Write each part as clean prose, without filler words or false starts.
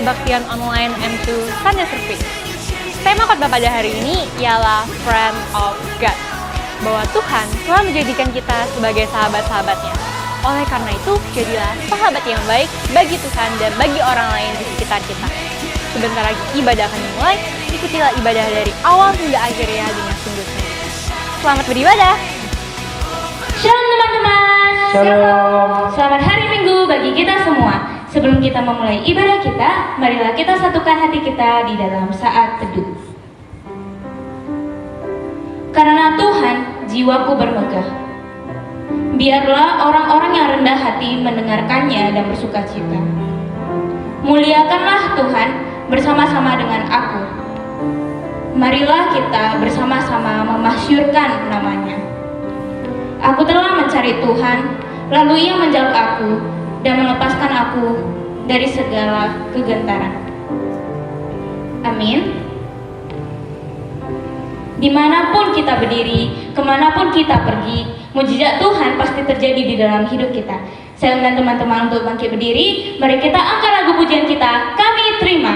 kebaktian online M2 Sunday Service. Tema khotbah pada hari ini ialah Friend of God, bahwa Tuhan telah menjadikan kita sebagai sahabat-sahabatnya. Oleh karena itu, jadilah sahabat yang baik bagi Tuhan dan bagi orang lain di sekitar kita. Sebentar lagi ibadah akan dimulai, ikutilah ibadah dari awal hingga akhir ya dengan sungguh-sungguh. Selamat beribadah! Shalom teman-teman. Shalom. Selamat hari Minggu bagi kita semua. Sebelum kita memulai ibadah kita, marilah kita satukan hati kita di dalam saat teduh. Karena Tuhan, jiwaku bermegah. Biarlah orang-orang yang rendah hati mendengarkannya dan bersukacita. Muliakanlah Tuhan bersama-sama dengan aku. Marilah kita bersama-sama memasyurkan namanya. Aku telah mencari Tuhan, lalu Ia menjawab aku dan melepaskan aku dari segala kegentaran. Amin. Dimanapun kita berdiri, kemanapun kita pergi, mujizat Tuhan pasti terjadi di dalam hidup kita. Saya undang teman-teman untuk bangkit berdiri. Mari kita angkat lagu pujian kita, Kami Terima.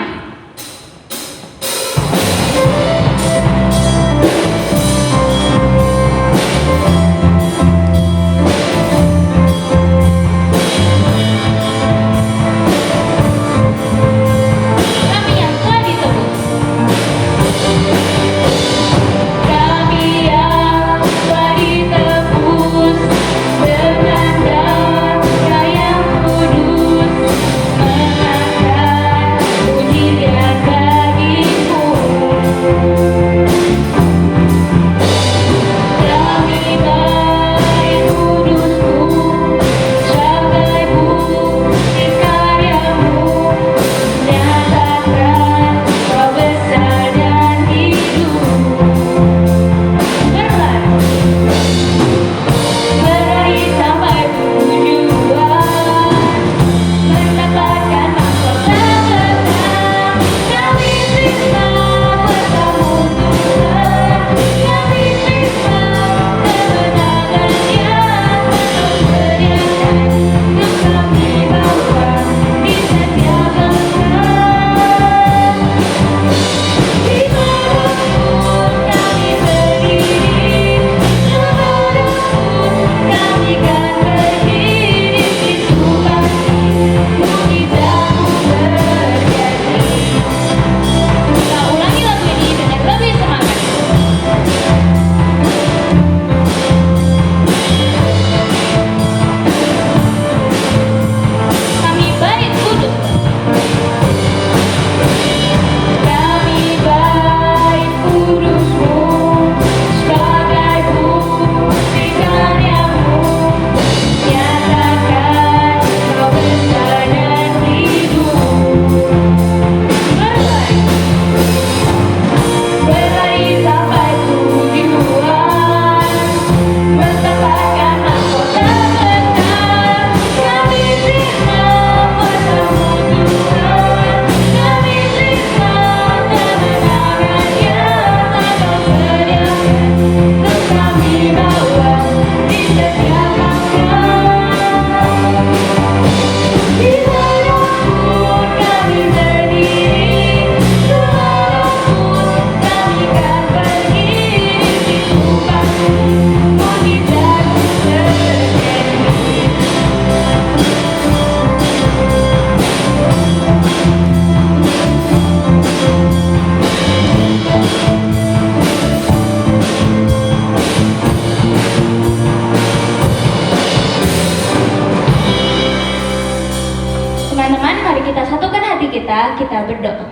Kita berdoa.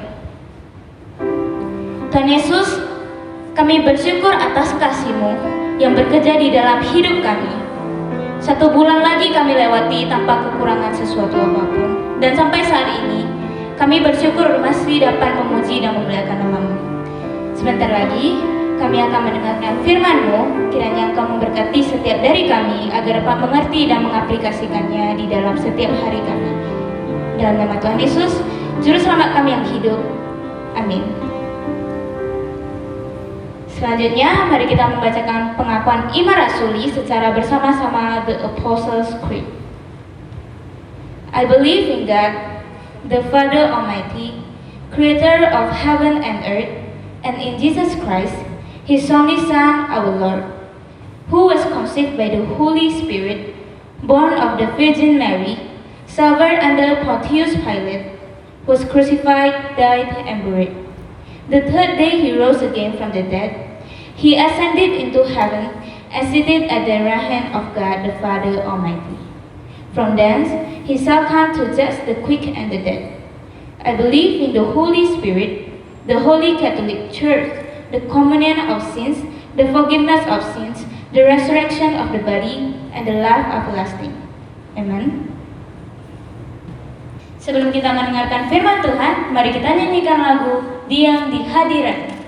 Tuhan Yesus, kami bersyukur atas kasih-Mu yang bekerja di dalam hidup kami. 1 bulan lagi kami lewati tanpa kekurangan sesuatu apapun. Dan sampai saat ini, kami bersyukur masih dapat memuji dan memuliakan nama-Mu. Sebentar lagi, kami akan mendengarkan firman-Mu. Kiranya Engkau memberkati setiap dari kami agar dapat mengerti dan mengaplikasikannya di dalam setiap hari kami. Dalam nama Tuhan Yesus, Juru Selamat kami yang hidup. Amin. Selanjutnya, mari kita membacakan pengakuan iman rasuli secara bersama-sama The Apostles' Creed. I believe in God, the Father Almighty, creator of heaven and earth, and in Jesus Christ, his only Son, our Lord, who was conceived by the Holy Spirit, born of the Virgin Mary, suffered under Pontius Pilate, was crucified, died, and buried. The third day he rose again from the dead. He ascended into heaven and seated at the right hand of God the Father Almighty. From thence he shall come to judge the quick and the dead. I believe in the Holy Spirit, the Holy Catholic Church, the communion of sins, the forgiveness of sins, the resurrection of the body, and the life everlasting. Amen. Sebelum kita mendengarkan firman Tuhan, mari kita nyanyikan lagu Diam di Hadirat.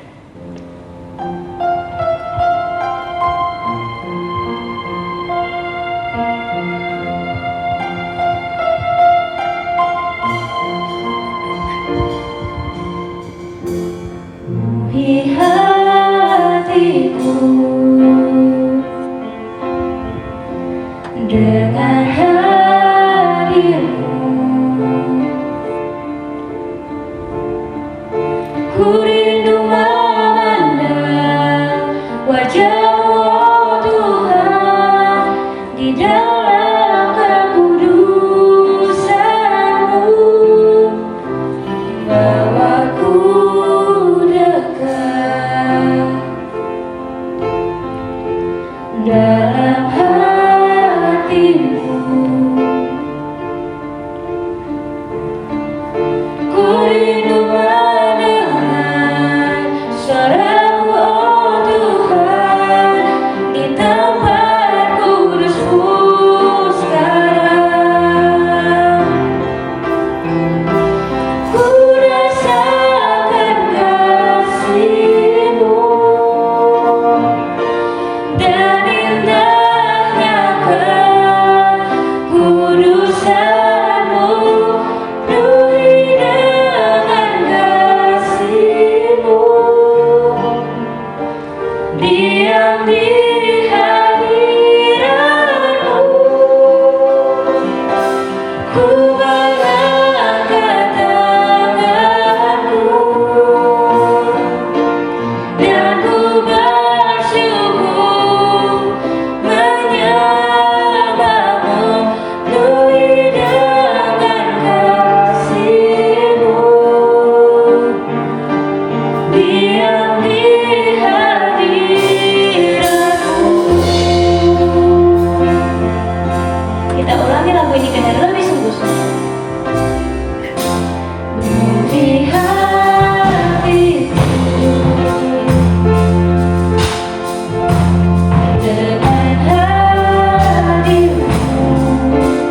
Dengan hadirmu, ku rindu memandang wajah-Mu, oh Tuhan, di dalam kekudusan-Mu, bawaku dekat dalam hatimu. Ku rindu mendengar suara-Mu, oh Tuhan, di tempat kudus-Mu sekarang. Ku rasakan kasih-Mu dan indahnya kekudusan-Mu, penuhi dengan kasih-Mu, diam di hadirat-Mu, ku mengangkat tanganku dan ku bersyukur menyembah-Mu, penuhi dengan kasih-Mu, diam di hadirat-Mu. Kita ulangi lagu ini dengan lebih sungguh-sungguh. Di hatiku, dengan hadirmu,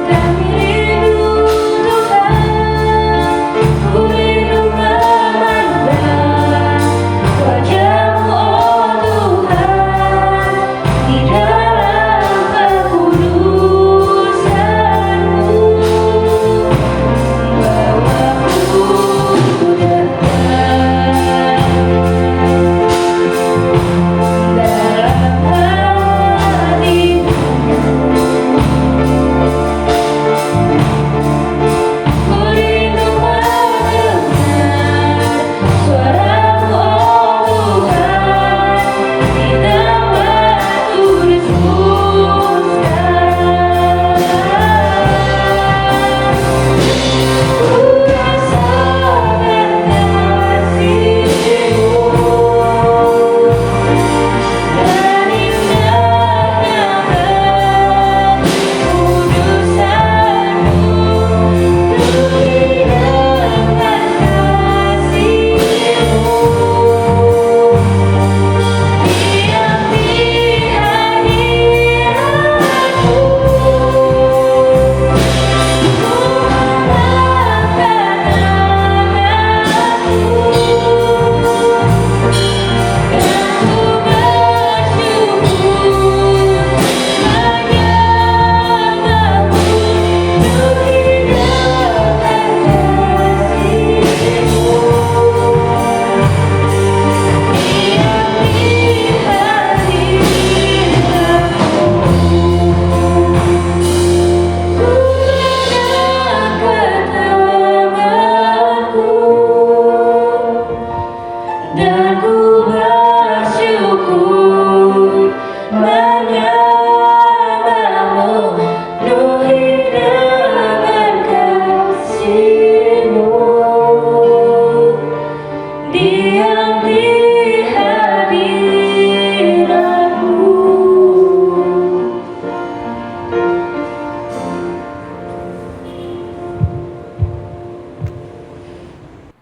kami rindu Tuhan, ku rindu memandang wajah-Mu, oh Tuhan, di dalam kekudusan-Mu,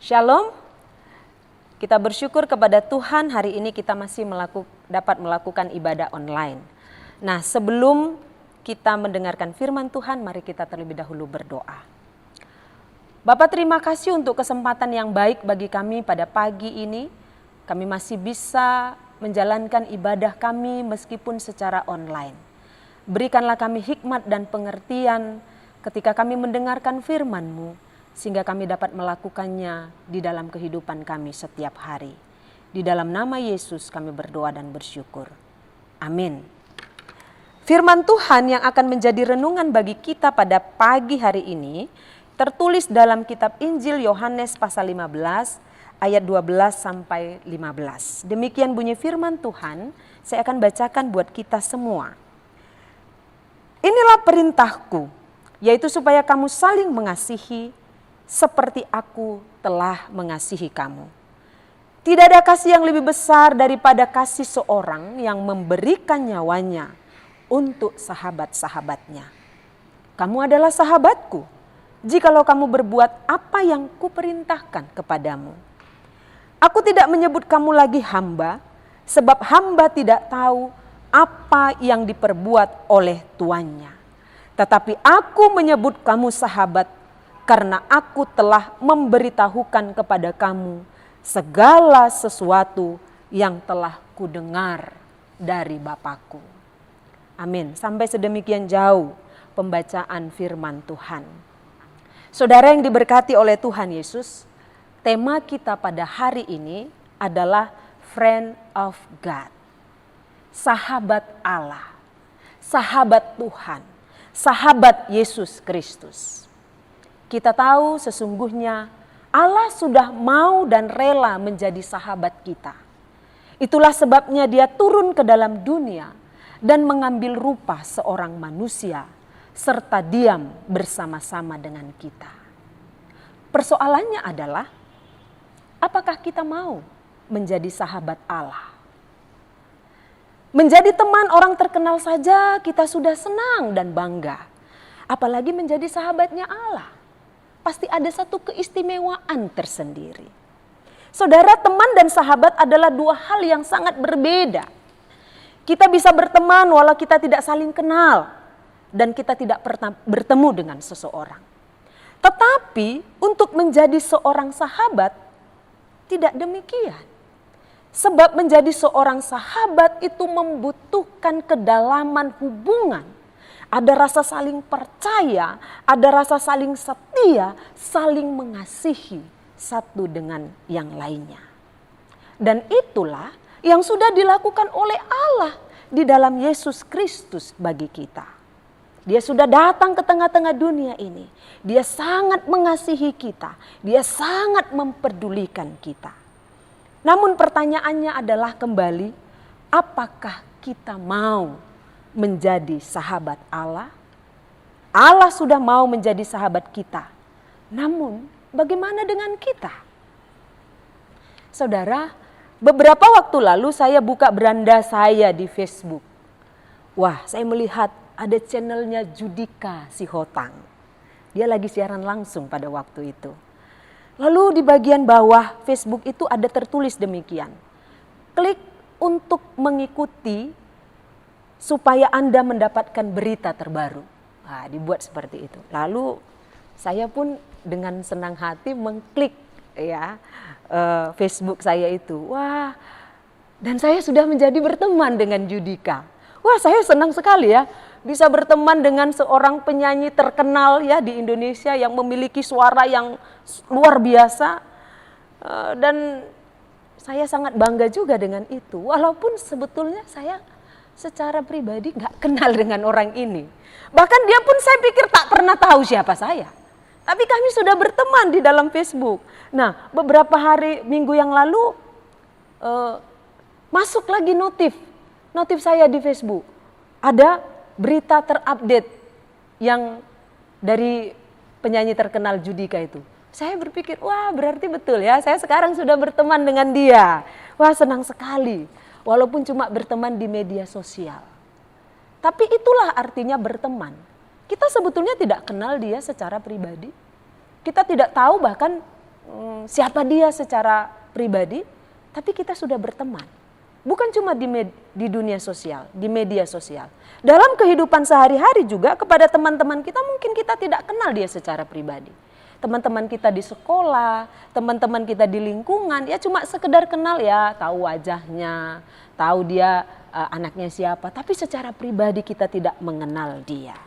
Shalom. Kita bersyukur kepada Tuhan hari ini kita masih dapat melakukan ibadah online. Nah, sebelum kita mendengarkan firman Tuhan, mari kita terlebih dahulu berdoa. Bapak, terima kasih untuk kesempatan yang baik bagi kami pada pagi ini. Kami masih bisa menjalankan ibadah kami meskipun secara online. Berikanlah kami hikmat dan pengertian ketika kami mendengarkan firman-Mu, sehingga kami dapat melakukannya di dalam kehidupan kami setiap hari. Di dalam nama Yesus kami berdoa dan bersyukur. Amin. Firman Tuhan yang akan menjadi renungan bagi kita pada pagi hari ini tertulis dalam kitab Injil Yohanes pasal 15 ayat 12 sampai 15. Demikian bunyi firman Tuhan, saya akan bacakan buat kita semua. Inilah perintahku, yaitu supaya kamu saling mengasihi seperti aku telah mengasihi kamu. Tidak ada kasih yang lebih besar daripada kasih seorang yang memberikan nyawanya untuk sahabat-sahabatnya. Kamu adalah sahabatku, jikalau kamu berbuat apa yang kuperintahkan kepadamu. Aku tidak menyebut kamu lagi hamba, sebab hamba tidak tahu apa yang diperbuat oleh tuannya. Tetapi aku menyebut kamu sahabat, karena aku telah memberitahukan kepada kamu segala sesuatu yang telah kudengar dari Bapakku. Amin. Sampai sedemikian jauh pembacaan firman Tuhan. Saudara yang diberkati oleh Tuhan Yesus, tema kita pada hari ini adalah Friend of God. Sahabat Allah, sahabat Tuhan, sahabat Yesus Kristus. Kita tahu sesungguhnya Allah sudah mau dan rela menjadi sahabat kita. Itulah sebabnya Dia turun ke dalam dunia dan mengambil rupa seorang manusia serta diam bersama-sama dengan kita. Persoalannya adalah, apakah kita mau menjadi sahabat Allah? Menjadi teman orang terkenal saja kita sudah senang dan bangga. Apalagi menjadi sahabatnya Allah. Pasti ada satu keistimewaan tersendiri. Saudara, teman dan sahabat adalah dua hal yang sangat berbeda. Kita bisa berteman walau kita tidak saling kenal dan kita tidak pernah bertemu dengan seseorang. Tetapi untuk menjadi seorang sahabat tidak demikian. Sebab menjadi seorang sahabat itu membutuhkan kedalaman hubungan. Ada rasa saling percaya, ada rasa saling setia, saling mengasihi satu dengan yang lainnya. Dan itulah yang sudah dilakukan oleh Allah di dalam Yesus Kristus bagi kita. Dia sudah datang ke tengah-tengah dunia ini. Dia sangat mengasihi kita, Dia sangat memperdulikan kita. Namun pertanyaannya adalah kembali, apakah kita mau menjadi sahabat Allah? Allah sudah mau menjadi sahabat kita. Namun bagaimana dengan kita? Saudara, beberapa waktu lalu saya buka beranda saya di Facebook. Wah, saya melihat ada channelnya Judika Sihotang. Dia lagi siaran langsung pada waktu itu. Lalu di bagian bawah Facebook itu ada tertulis demikian. Klik untuk mengikuti supaya Anda mendapatkan berita terbaru. Nah, dibuat seperti itu. Lalu saya pun dengan senang hati mengklik Facebook saya itu. Wah, dan saya sudah menjadi berteman dengan Judika. Wah, saya senang sekali ya bisa berteman dengan seorang penyanyi terkenal ya di Indonesia yang memiliki suara yang luar biasa. Dan saya sangat bangga juga dengan itu. Walaupun sebetulnya saya secara pribadi nggak kenal dengan orang ini. Bahkan dia pun saya pikir tak pernah tahu siapa saya. Tapi kami sudah berteman di dalam Facebook. Nah, beberapa minggu yang lalu masuk lagi notif saya di Facebook. Ada berita terupdate yang dari penyanyi terkenal Judika itu. Saya berpikir, wah berarti betul ya, saya sekarang sudah berteman dengan dia. Wah, senang sekali. Walaupun cuma berteman di media sosial. Tapi itulah artinya berteman. Kita sebetulnya tidak kenal dia secara pribadi. Kita tidak tahu bahkan siapa dia secara pribadi, tapi kita sudah berteman. Bukan cuma di dunia sosial, di media sosial. Dalam kehidupan sehari-hari juga kepada teman-teman kita mungkin kita tidak kenal dia secara pribadi. Teman-teman kita di sekolah, teman-teman kita di lingkungan, ya cuma sekedar kenal ya, tahu wajahnya, tahu dia anaknya siapa, tapi secara pribadi kita tidak mengenal dia.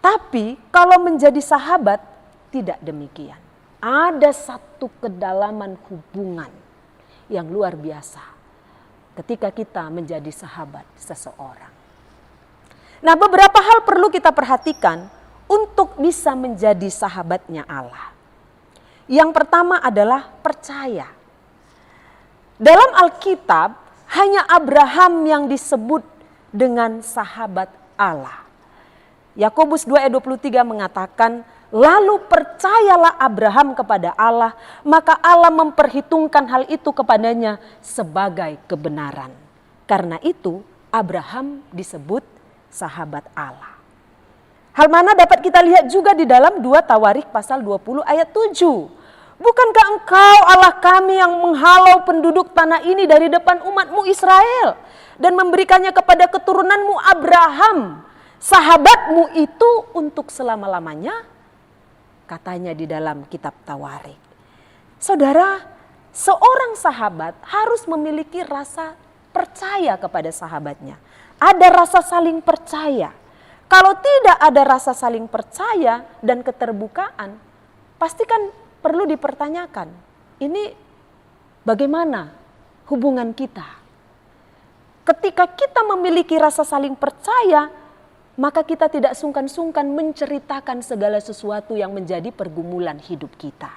Tapi kalau menjadi sahabat tidak demikian. Ada satu kedalaman hubungan yang luar biasa ketika kita menjadi sahabat seseorang. Nah, beberapa hal perlu kita perhatikan untuk bisa menjadi sahabatnya Allah. Yang pertama adalah percaya. Dalam Alkitab hanya Abraham yang disebut dengan sahabat Allah. Yakobus 2 ayat 23 mengatakan, lalu percayalah Abraham kepada Allah, maka Allah memperhitungkan hal itu kepadanya sebagai kebenaran. Karena itu Abraham disebut sahabat Allah. Hal mana dapat kita lihat juga di dalam 2 Tawarik pasal 20 ayat 7. Bukankah engkau Allah kami yang menghalau penduduk tanah ini dari depan umatmu Israel dan memberikannya kepada keturunanmu Abraham, sahabatmu itu untuk selama-lamanya? Katanya di dalam kitab Tawarik. Saudara, seorang sahabat harus memiliki rasa percaya kepada sahabatnya. Ada rasa saling percaya. Kalau tidak ada rasa saling percaya dan keterbukaan, pasti kan perlu dipertanyakan. Ini bagaimana hubungan kita? Ketika kita memiliki rasa saling percaya, maka kita tidak sungkan-sungkan menceritakan segala sesuatu yang menjadi pergumulan hidup kita.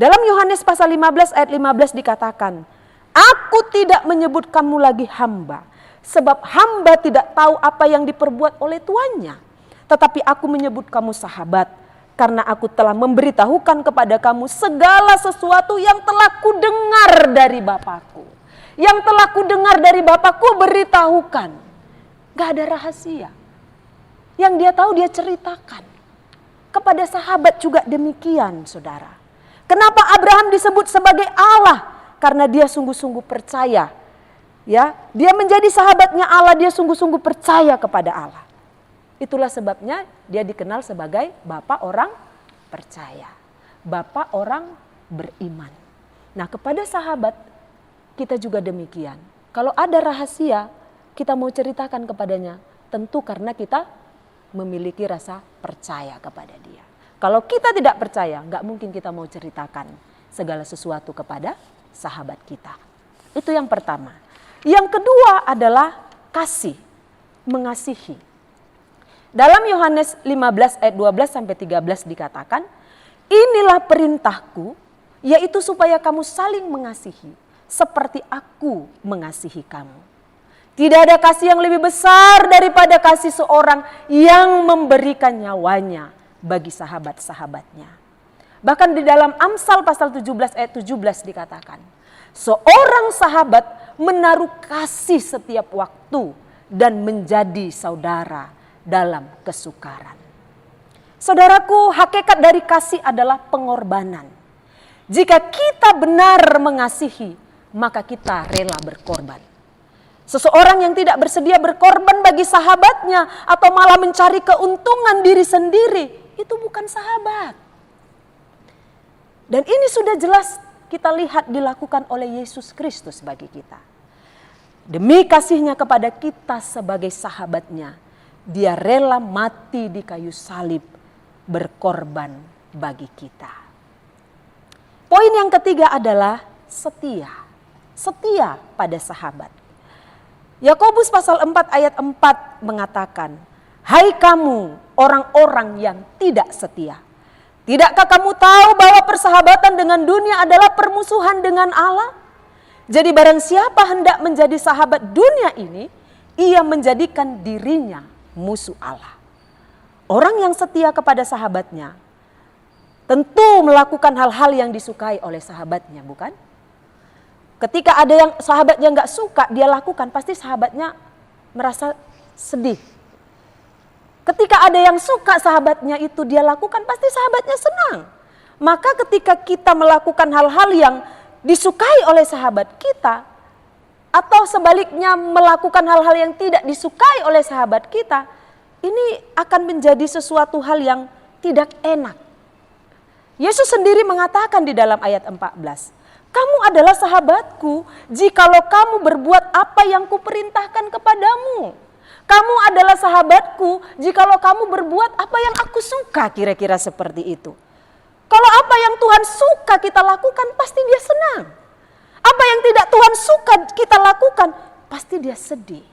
Dalam Yohanes pasal 15 ayat 15 dikatakan, aku tidak menyebut kamu lagi hamba, sebab hamba tidak tahu apa yang diperbuat oleh tuannya. Tetapi aku menyebut kamu sahabat, karena aku telah memberitahukan kepada kamu segala sesuatu yang telah kudengar dari Bapakku. Yang telah kudengar dari Bapakku beritahukan. Gak ada rahasia. Yang dia tahu dia ceritakan. Kepada sahabat juga demikian, saudara. Kenapa Abraham disebut sebagai Allah? Karena dia sungguh-sungguh percaya. Ya, dia menjadi sahabatnya Allah, dia sungguh-sungguh percaya kepada Allah. Itulah sebabnya dia dikenal sebagai Bapa orang percaya. Bapa orang beriman. Nah, kepada sahabat kita juga demikian. Kalau ada rahasia, kita mau ceritakan kepadanya, tentu karena kita memiliki rasa percaya kepada dia. Kalau kita tidak percaya, nggak mungkin kita mau ceritakan segala sesuatu kepada sahabat kita. Itu yang pertama. Yang kedua adalah kasih, mengasihi. Dalam Yohanes 15 ayat 12 sampai 13 dikatakan, inilah perintahku, yaitu supaya kamu saling mengasihi, seperti aku mengasihi kamu. Tidak ada kasih yang lebih besar daripada kasih seorang yang memberikan nyawanya bagi sahabat-sahabatnya. Bahkan di dalam Amsal pasal 17 ayat 17 dikatakan, seorang sahabat menaruh kasih setiap waktu dan menjadi saudara dalam kesukaran. Saudaraku, hakikat dari kasih adalah pengorbanan. Jika kita benar mengasihi, maka kita rela berkorban. Seseorang yang tidak bersedia berkorban bagi sahabatnya atau malah mencari keuntungan diri sendiri, itu bukan sahabat. Dan ini sudah jelas kita lihat dilakukan oleh Yesus Kristus bagi kita. Demi kasihnya kepada kita sebagai sahabatnya, dia rela mati di kayu salib, berkorban bagi kita. Poin yang ketiga adalah setia. Setia pada sahabat. Yakobus pasal 4 ayat 4 mengatakan, hai kamu orang-orang yang tidak setia. Tidakkah kamu tahu bahwa persahabatan dengan dunia adalah permusuhan dengan Allah? Jadi barang siapa hendak menjadi sahabat dunia ini, ia menjadikan dirinya musuh Allah. Orang yang setia kepada sahabatnya tentu melakukan hal-hal yang disukai oleh sahabatnya, bukan? Ketika ada yang sahabatnya nggak suka, dia lakukan, pasti sahabatnya merasa sedih. Ketika ada yang suka sahabatnya itu dia lakukan, pasti sahabatnya senang. Maka ketika kita melakukan hal-hal yang disukai oleh sahabat kita, atau sebaliknya melakukan hal-hal yang tidak disukai oleh sahabat kita, ini akan menjadi sesuatu hal yang tidak enak. Yesus sendiri mengatakan di dalam ayat 14, "Kamu adalah sahabatku jikalau kamu berbuat apa yang kuperintahkan kepadamu. Kamu adalah sahabatku jikalau kamu berbuat apa yang aku suka," kira-kira seperti itu. Kalau apa yang Tuhan suka kita lakukan, pasti dia senang. Apa yang tidak Tuhan suka kita lakukan, pasti dia sedih.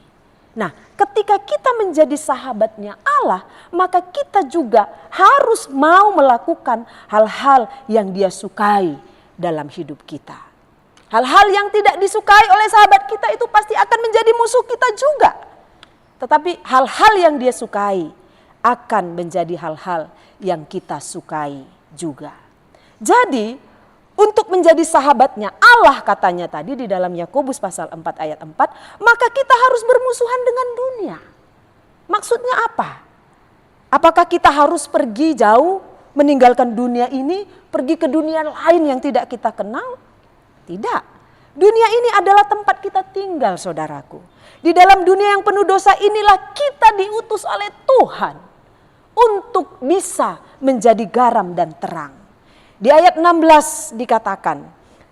Nah, ketika kita menjadi sahabatnya Allah, maka kita juga harus mau melakukan hal-hal yang dia sukai dalam hidup kita. Hal-hal yang tidak disukai oleh sahabat kita itu pasti akan menjadi musuh kita juga. Tetapi hal-hal yang dia sukai akan menjadi hal-hal yang kita sukai juga. Jadi, untuk menjadi sahabatnya Allah katanya tadi di dalam Yakobus pasal 4 ayat 4, maka kita harus bermusuhan dengan dunia. Maksudnya apa? Apakah kita harus pergi jauh meninggalkan dunia ini, pergi ke dunia lain yang tidak kita kenal? Tidak. Dunia ini adalah tempat kita tinggal, saudaraku. Di dalam dunia yang penuh dosa inilah kita diutus oleh Tuhan untuk bisa menjadi garam dan terang. Di ayat 16 dikatakan,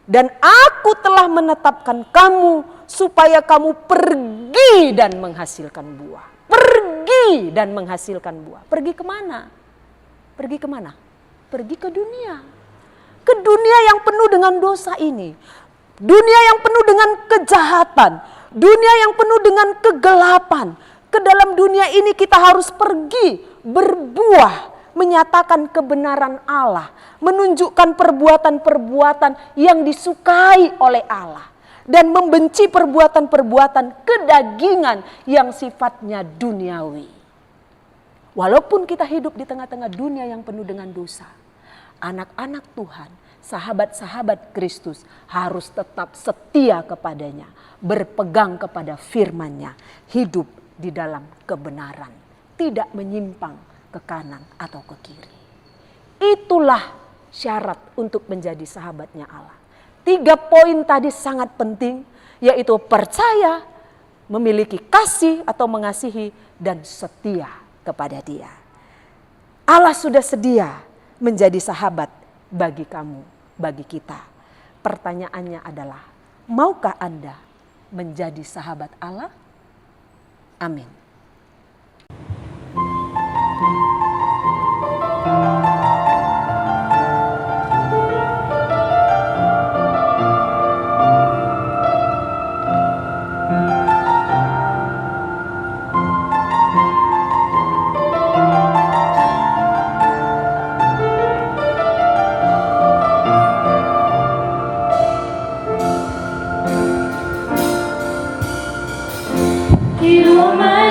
"Dan aku telah menetapkan kamu supaya kamu pergi dan menghasilkan buah." Pergi dan menghasilkan buah. Pergi kemana? Pergi kemana? Pergi ke dunia. Ke dunia yang penuh dengan dosa ini. Dunia yang penuh dengan kejahatan. Dunia yang penuh dengan kegelapan. Ke dalam dunia ini kita harus pergi berbuah. Menyatakan kebenaran Allah, menunjukkan perbuatan-perbuatan yang disukai oleh Allah, dan membenci perbuatan-perbuatan kedagingan yang sifatnya duniawi. Walaupun kita hidup di tengah-tengah dunia yang penuh dengan dosa, anak-anak Tuhan, sahabat-sahabat Kristus harus tetap setia kepadanya, berpegang kepada firman-Nya, hidup di dalam kebenaran, tidak menyimpang ke kanan atau ke kiri. Itulah syarat untuk menjadi sahabatnya Allah. 3 poin tadi sangat penting, yaitu percaya, memiliki kasih atau mengasihi, dan setia kepada Dia. Allah sudah sedia menjadi sahabat bagi kamu, bagi kita. Pertanyaannya adalah, maukah Anda menjadi sahabat Allah? Amin. You're my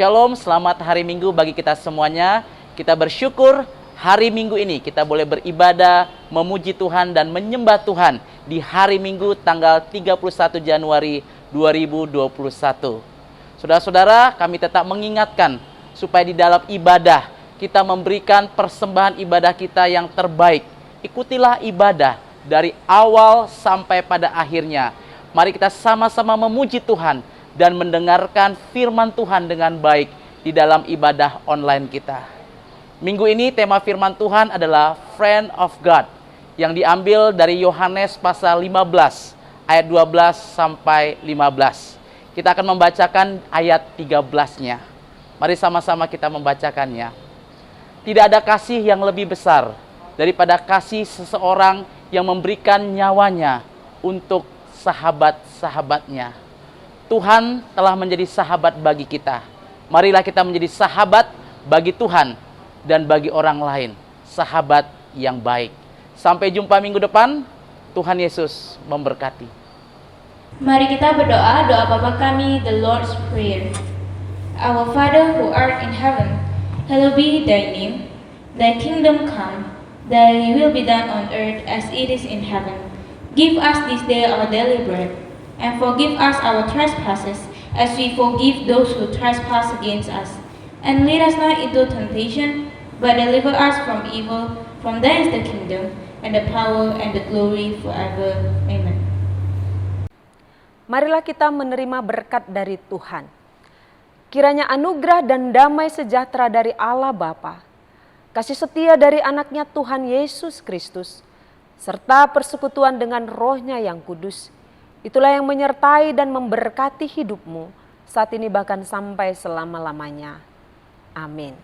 Shalom, selamat hari Minggu bagi kita semuanya. Kita bersyukur hari Minggu ini kita boleh beribadah, memuji Tuhan dan menyembah Tuhan di hari Minggu tanggal 31 Januari 2021. Saudara-saudara, kami tetap mengingatkan supaya di dalam ibadah kita memberikan persembahan ibadah kita yang terbaik. Ikutilah ibadah dari awal sampai pada akhirnya. Mari kita sama-sama memuji Tuhan dan mendengarkan firman Tuhan dengan baik di dalam ibadah online kita. Minggu ini tema firman Tuhan adalah Friend of God yang diambil dari Yohanes pasal 15 ayat 12 sampai 15. Kita akan membacakan ayat 13-nya. Mari sama-sama kita membacakannya. Tidak ada kasih yang lebih besar daripada kasih seseorang yang memberikan nyawanya untuk sahabat-sahabatnya. Tuhan telah menjadi sahabat bagi kita. Marilah kita menjadi sahabat bagi Tuhan dan bagi orang lain. Sahabat yang baik. Sampai jumpa minggu depan. Tuhan Yesus memberkati. Mari kita berdoa doa Bapa kami, the Lord's Prayer. Our Father who art in heaven, hallowed be thy name. Thy kingdom come, thy will be done on earth as it is in heaven. Give us this day our daily bread, and forgive us our trespasses, as we forgive those who trespass against us. And lead us not into temptation, but deliver us from evil. From thine is the kingdom, and the power, and the glory forever. Amen. Marilah kita menerima berkat dari Tuhan. Kiranya anugerah dan damai sejahtera dari Allah Bapa, kasih setia dari anaknya Tuhan Yesus Kristus, serta persekutuan dengan Roh-Nya yang kudus, itulah yang menyertai dan memberkati hidupmu saat ini bahkan sampai selama-lamanya. Amin.